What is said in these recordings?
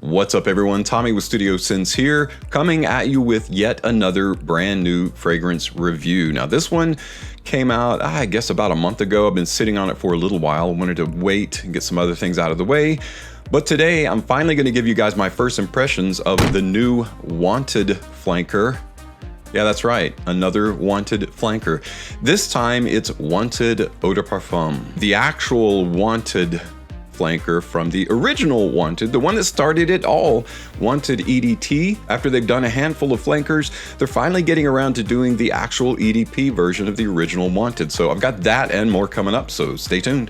What's up everyone, Tommy with Studio Sense here, coming at you with yet another brand new fragrance review. Now this one came out, I guess about a month ago. I've been sitting on it for a little while, wanted to wait and get some other things out of the way. But today I'm finally going to give you guys my first impressions of the new Wanted flanker. Yeah, that's right, another Wanted flanker. This time it's Wanted Eau de Parfum. The actual Wanted flanker from the original Wanted, the one that started it all, Wanted EDT. After they've done a handful of flankers, they're finally getting around to doing the actual EDP version of the original Wanted. So I've got that and more coming up, so stay tuned.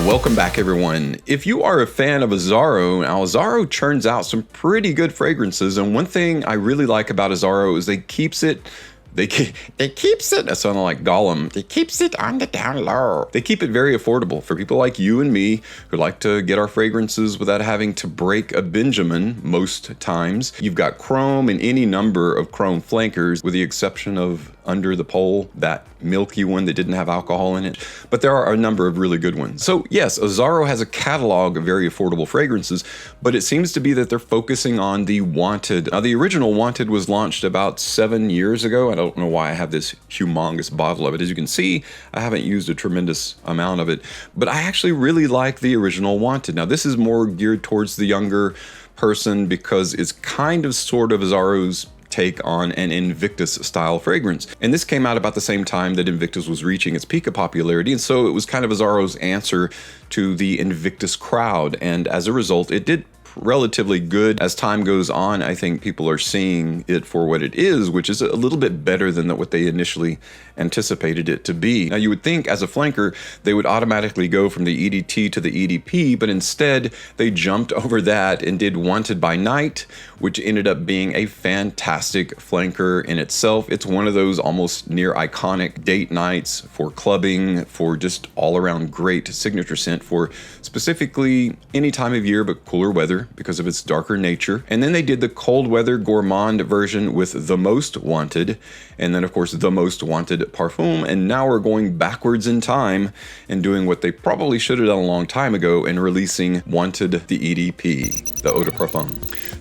Welcome back everyone. If you are a fan of Azzaro, now Azzaro churns out some pretty good fragrances, and one thing I really like about Azzaro is they keeps it that sounded like Gollum. They keeps it on the down low. They keep it very affordable for people like you and me who like to get our fragrances without having to break a Benjamin most times. You've got chrome and any number of chrome flankers with the exception of Under the Pole, that milky one that didn't have alcohol in it. But there are a number of really good ones. So yes, Azzaro has a catalog of very affordable fragrances, but it seems to be that they're focusing on the Wanted. Now the original Wanted was launched about 7 years ago. I don't know why I have this humongous bottle of it. As you can see, I haven't used a tremendous amount of it, but I actually really like the original Wanted. Now this is more geared towards the younger person because it's kind of sort of Azzaro's take on an Invictus style fragrance. And this came out about the same time that Invictus was reaching its peak of popularity, and so it was kind of Azzaro's answer to the Invictus crowd, and as a result it did relatively good. As time goes on, I think people are seeing it for what it is, which is a little bit better than what they initially anticipated it to be. Now you would think as a flanker they would automatically go from the EDT to the EDP, but instead they jumped over that and did Wanted by Night, which ended up being a fantastic flanker in itself. It's one of those almost near iconic date nights for clubbing, for just all around great signature scent for specifically any time of year but cooler weather because of its darker nature. And then they did the cold weather gourmand version with The Most Wanted, and then of course The Most Wanted Parfum, and now we're going backwards in time and doing what they probably should have done a long time ago and releasing Wanted the EDP, the Eau de Parfum.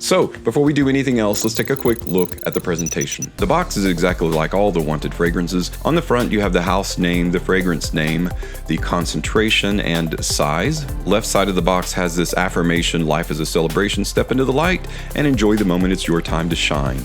So before we do anything else, let's take a quick look at the presentation. The box is exactly like all the Wanted fragrances. On the front you have the house name, the fragrance name, the concentration and size. Left side of the box has this affirmation, life is a celebration, step into the light and enjoy the moment, it's your time to shine.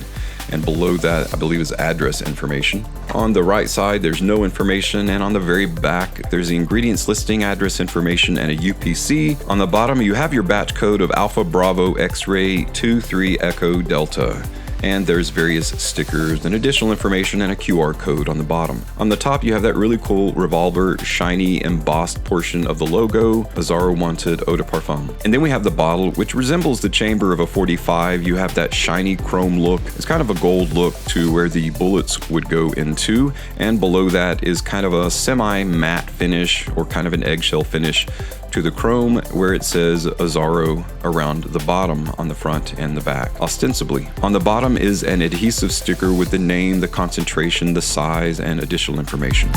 And below that, I believe, is address information. On the right side, there's no information, and on the very back, there's the ingredients listing, address information, and a UPC. On the bottom, you have your batch code of Alpha Bravo X-Ray 23 Echo Delta. And there's various stickers and additional information and a QR code on the bottom. On the top, you have that really cool revolver, shiny, embossed portion of the logo, Azzaro Wanted Eau de Parfum. And then we have the bottle, which resembles the chamber of a 45. You have that shiny chrome look. It's kind of a gold look to where the bullets would go into. And below that is kind of a semi-matte finish or kind of an eggshell finish to the chrome where it says Azzaro around the bottom on the front and the back, ostensibly. On the bottom is an adhesive sticker with the name, the concentration, the size, and additional information.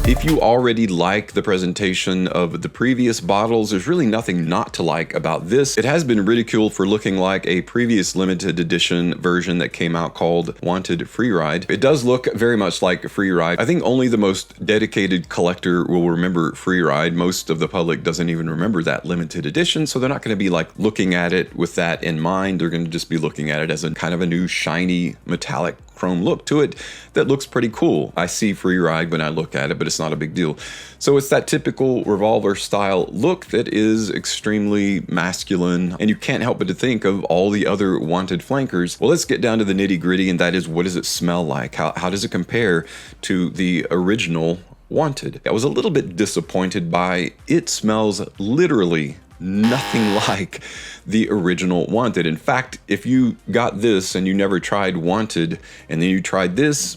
If you already like the presentation of the previous bottles, there's really nothing not to like about this. It has been ridiculed for looking like a previous limited edition version that came out called Wanted Free Ride. It does look very much like Free Ride. I think only the most dedicated collector will remember Free Ride. Most of the public doesn't even remember that limited edition, so they're not going to be like looking at it with that in mind. They're going to just be looking at it as a kind of a new shiny metallic chrome look to it that looks pretty cool. I see Free Ride when I look at it, but it's not a big deal. So it's that typical revolver style look that is extremely masculine, and you can't help but to think of all the other Wanted flankers. Well, let's get down to the nitty gritty, and that is, what does it smell like? How does it compare to the original Wanted? I was a little bit disappointed by it. Smells literally nothing like the original Wanted. In fact, if you got this and you never tried Wanted and then you tried this,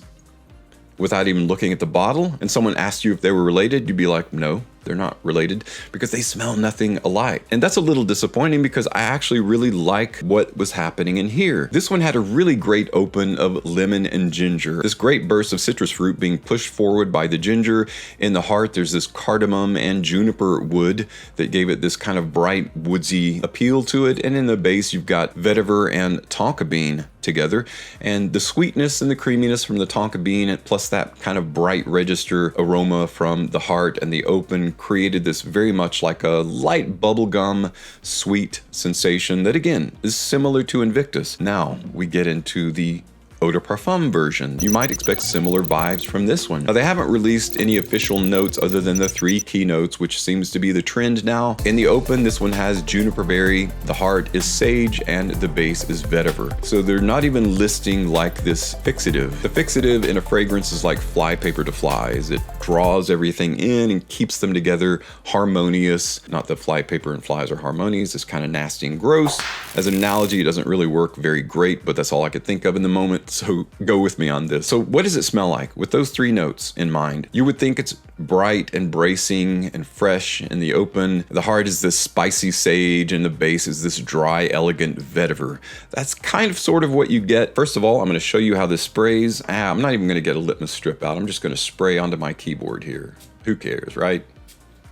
without even looking at the bottle, and someone asked you if they were related, you'd be like, no, they're not related, because they smell nothing alike. And that's a little disappointing because I actually really like what was happening in here. This one had a really great open of lemon and ginger. This great burst of citrus fruit being pushed forward by the ginger. In the heart, there's this cardamom and juniper wood that gave it this kind of bright woodsy appeal to it. And in the base, you've got vetiver and tonka bean together, and the sweetness and the creaminess from the tonka bean plus that kind of bright register aroma from the heart and the open created this very much like a light bubblegum sweet sensation that again is similar to Invictus. Now we get into the Eau de Parfum version. You might expect similar vibes from this one. Now, they haven't released any official notes other than the 3 key notes, which seems to be the trend now. In the open, this one has juniper berry, the heart is sage, and the base is vetiver. So they're not even listing like this fixative. The fixative in a fragrance is like flypaper to flies. It draws everything in and keeps them together harmonious. Not that flypaper and flies are harmonious, it's kind of nasty and gross. As an analogy, it doesn't really work very great, but that's all I could think of in the moment. So go with me on this. So what does it smell like? With those 3 notes in mind, you would think it's bright and bracing and fresh in the open. The heart is this spicy sage and the base is this dry, elegant vetiver. That's kind of sort of what you get. First of all, I'm going to show you how this sprays. I'm not even going to get a litmus strip out. I'm just going to spray onto my keyboard here. Who cares, right?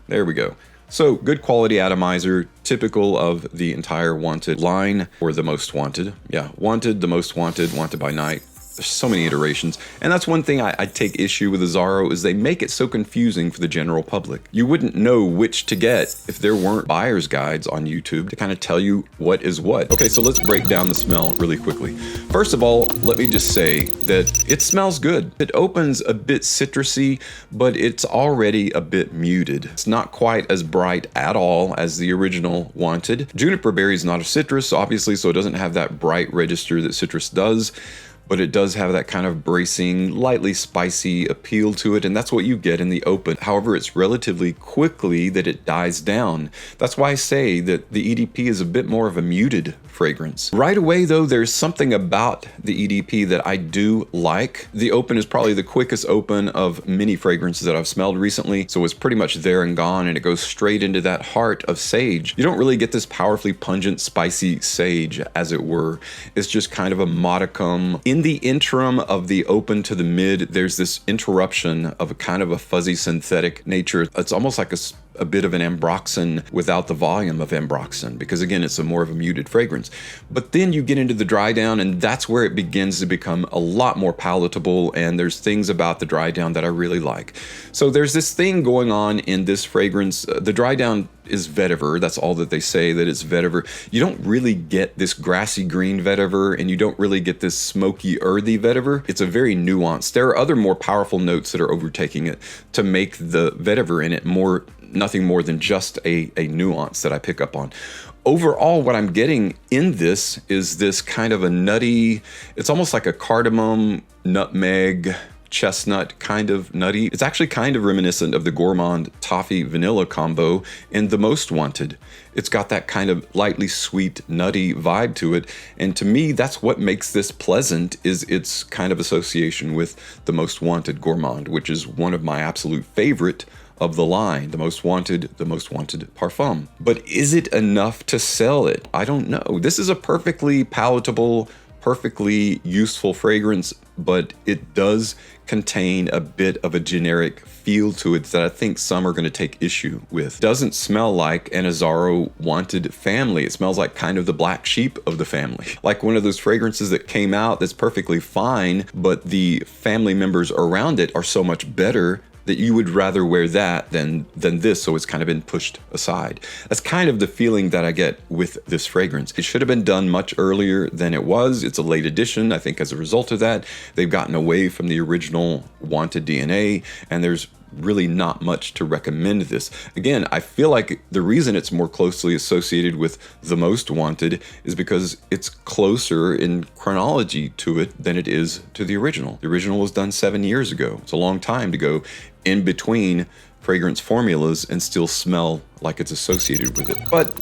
There we go. So good quality atomizer, typical of the entire Wanted line, or the Most Wanted. Yeah, Wanted, the Most Wanted, Wanted by Night. There's so many iterations. And that's one thing I take issue with Azzaro is they make it so confusing for the general public. You wouldn't know which to get if there weren't buyer's guides on YouTube to kind of tell you what is what. Okay, so let's break down the smell really quickly. First of all, let me just say that it smells good. It opens a bit citrusy, but it's already a bit muted. It's not quite as bright at all as the original Wanted. Juniper berry is not a citrus, obviously, so it doesn't have that bright register that citrus does. But it does have that kind of bracing, lightly spicy appeal to it, and that's what you get in the open. However, it's relatively quickly that it dies down. That's why I say that the EDP is a bit more of a muted fragrance. Right away, though, there's something about the EDP that I do like. The open is probably the quickest open of many fragrances that I've smelled recently, so it's pretty much there and gone, and it goes straight into that heart of sage. You don't really get this powerfully pungent, spicy sage, as it were. It's just kind of a modicum. In the interim of the open to the mid, there's this interruption of a kind of a fuzzy synthetic nature. It's almost like a bit of an ambroxan without the volume of ambroxan, because again, it's a more of a muted fragrance. But then you get into the dry down, and that's where it begins to become a lot more palatable, and there's things about the dry down that I really like. So there's this thing going on in this fragrance. The dry down is vetiver. That's all that they say, that it's vetiver. You don't really get this grassy green vetiver, and you don't really get this smoky earthy vetiver. It's a very nuanced. There are other more powerful notes that are overtaking it to make the vetiver in it more, nothing more than just a nuance that I pick up on. Overall, what I'm getting in this is this kind of a nutty, it's almost like a cardamom, nutmeg, chestnut kind of nutty. It's actually kind of reminiscent of the gourmand toffee vanilla combo in the Most Wanted. It's got that kind of lightly sweet, nutty vibe to it. And to me, that's what makes this pleasant, is its kind of association with the Most Wanted gourmand, which is one of my absolute favorite of the line, the Most Wanted Parfum. But is it enough to sell it? I don't know. This is a perfectly palatable, perfectly useful fragrance, but it does contain a bit of a generic feel to it that I think some are going to take issue with. Doesn't smell like an Azzaro Wanted family. It smells like kind of the black sheep of the family. Like one of those fragrances that came out that's perfectly fine, but the family members around it are so much better that you would rather wear that than this, so it's kind of been pushed aside. That's kind of the feeling that I get with this fragrance. It should have been done much earlier than it was. It's a late edition. I think as a result of that, they've gotten away from the original Wanted DNA, and there's really not much to recommend this. Again, I feel like the reason it's more closely associated with the Most Wanted is because it's closer in chronology to it than it is to the original. The original was done 7 years ago. It's a long time to go in between fragrance formulas and still smell like it's associated with it. But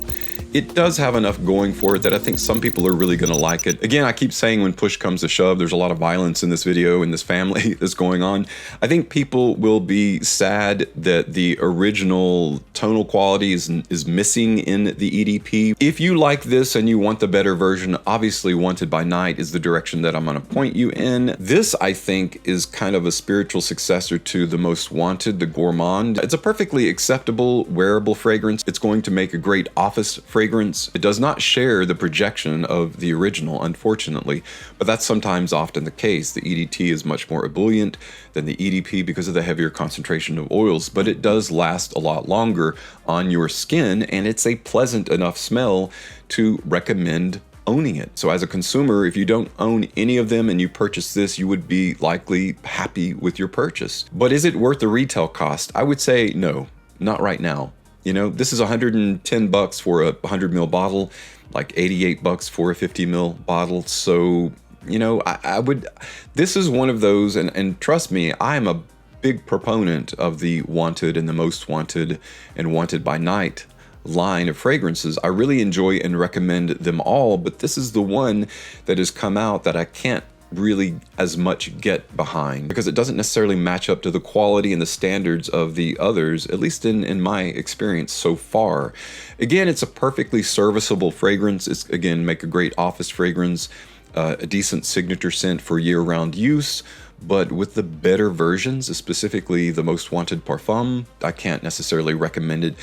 it does have enough going for it that I think some people are really going to like it. Again, I keep saying when push comes to shove, there's a lot of violence in this video, in this family that's going on. I think people will be sad that the original tonal quality is missing in the EDP. If you like this and you want the better version, obviously Wanted by Night is the direction that I'm going to point you in. This, I think, is kind of a spiritual successor to the Most Wanted, the Gourmand. It's a perfectly acceptable, wearable fragrance. It's going to make a great office fragrance. It does not share the projection of the original, unfortunately, but that's sometimes often the case. The EDT is much more ebullient than the EDP because of the heavier concentration of oils, but it does last a lot longer on your skin, and it's a pleasant enough smell to recommend owning it. So as a consumer, if you don't own any of them and you purchase this, you would be likely happy with your purchase. But is it worth the retail cost? I would say no, not right now. You know, this is $110 for a 100 ml bottle, like $88 for a 50 ml bottle. So, you know, I would, this is one of those, and trust me, I am a big proponent of the Wanted and the Most Wanted and Wanted by Night line of fragrances. I really enjoy and recommend them all, but this is the one that has come out that I can't really as much get behind because it doesn't necessarily match up to the quality and the standards of the others, at least in my experience so far. Again, it's a perfectly serviceable fragrance. It's, again, make a great office fragrance, a decent signature scent for year-round use. But with the better versions, specifically the Most Wanted Parfum, I can't necessarily recommend it.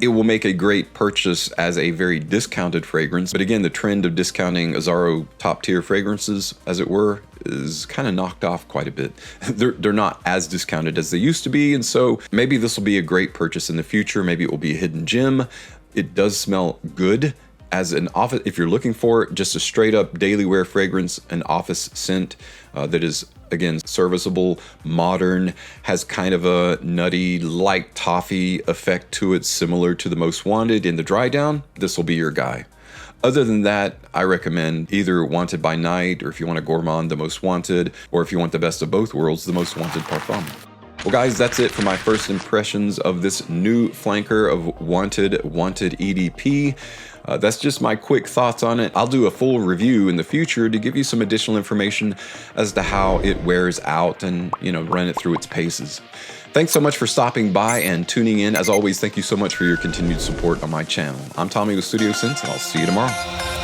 It will make a great purchase as a very discounted fragrance. But again, the trend of discounting Azzaro top tier fragrances, as it were, is kind of knocked off quite a bit. They're not as discounted as they used to be. And so maybe this will be a great purchase in the future. Maybe it will be a hidden gem. It does smell good. As an office, if you're looking for just a straight up daily wear fragrance, an office scent that is, again, serviceable, modern, has kind of a nutty, light toffee effect to it, similar to the Most Wanted in the dry down, this will be your guy. Other than that, I recommend either Wanted by Night, or if you want a Gourmand, the Most Wanted, or if you want the best of both worlds, the Most Wanted Parfum. Well, guys, that's it for my first impressions of this new flanker of Wanted EDP. That's just my quick thoughts on it. I'll do a full review in the future to give you some additional information as to how it wears out and, you know, run it through its paces. Thanks so much for stopping by and tuning in. As always, thank you so much for your continued support on my channel. I'm Tommy with Studio Sense, and I'll see you tomorrow.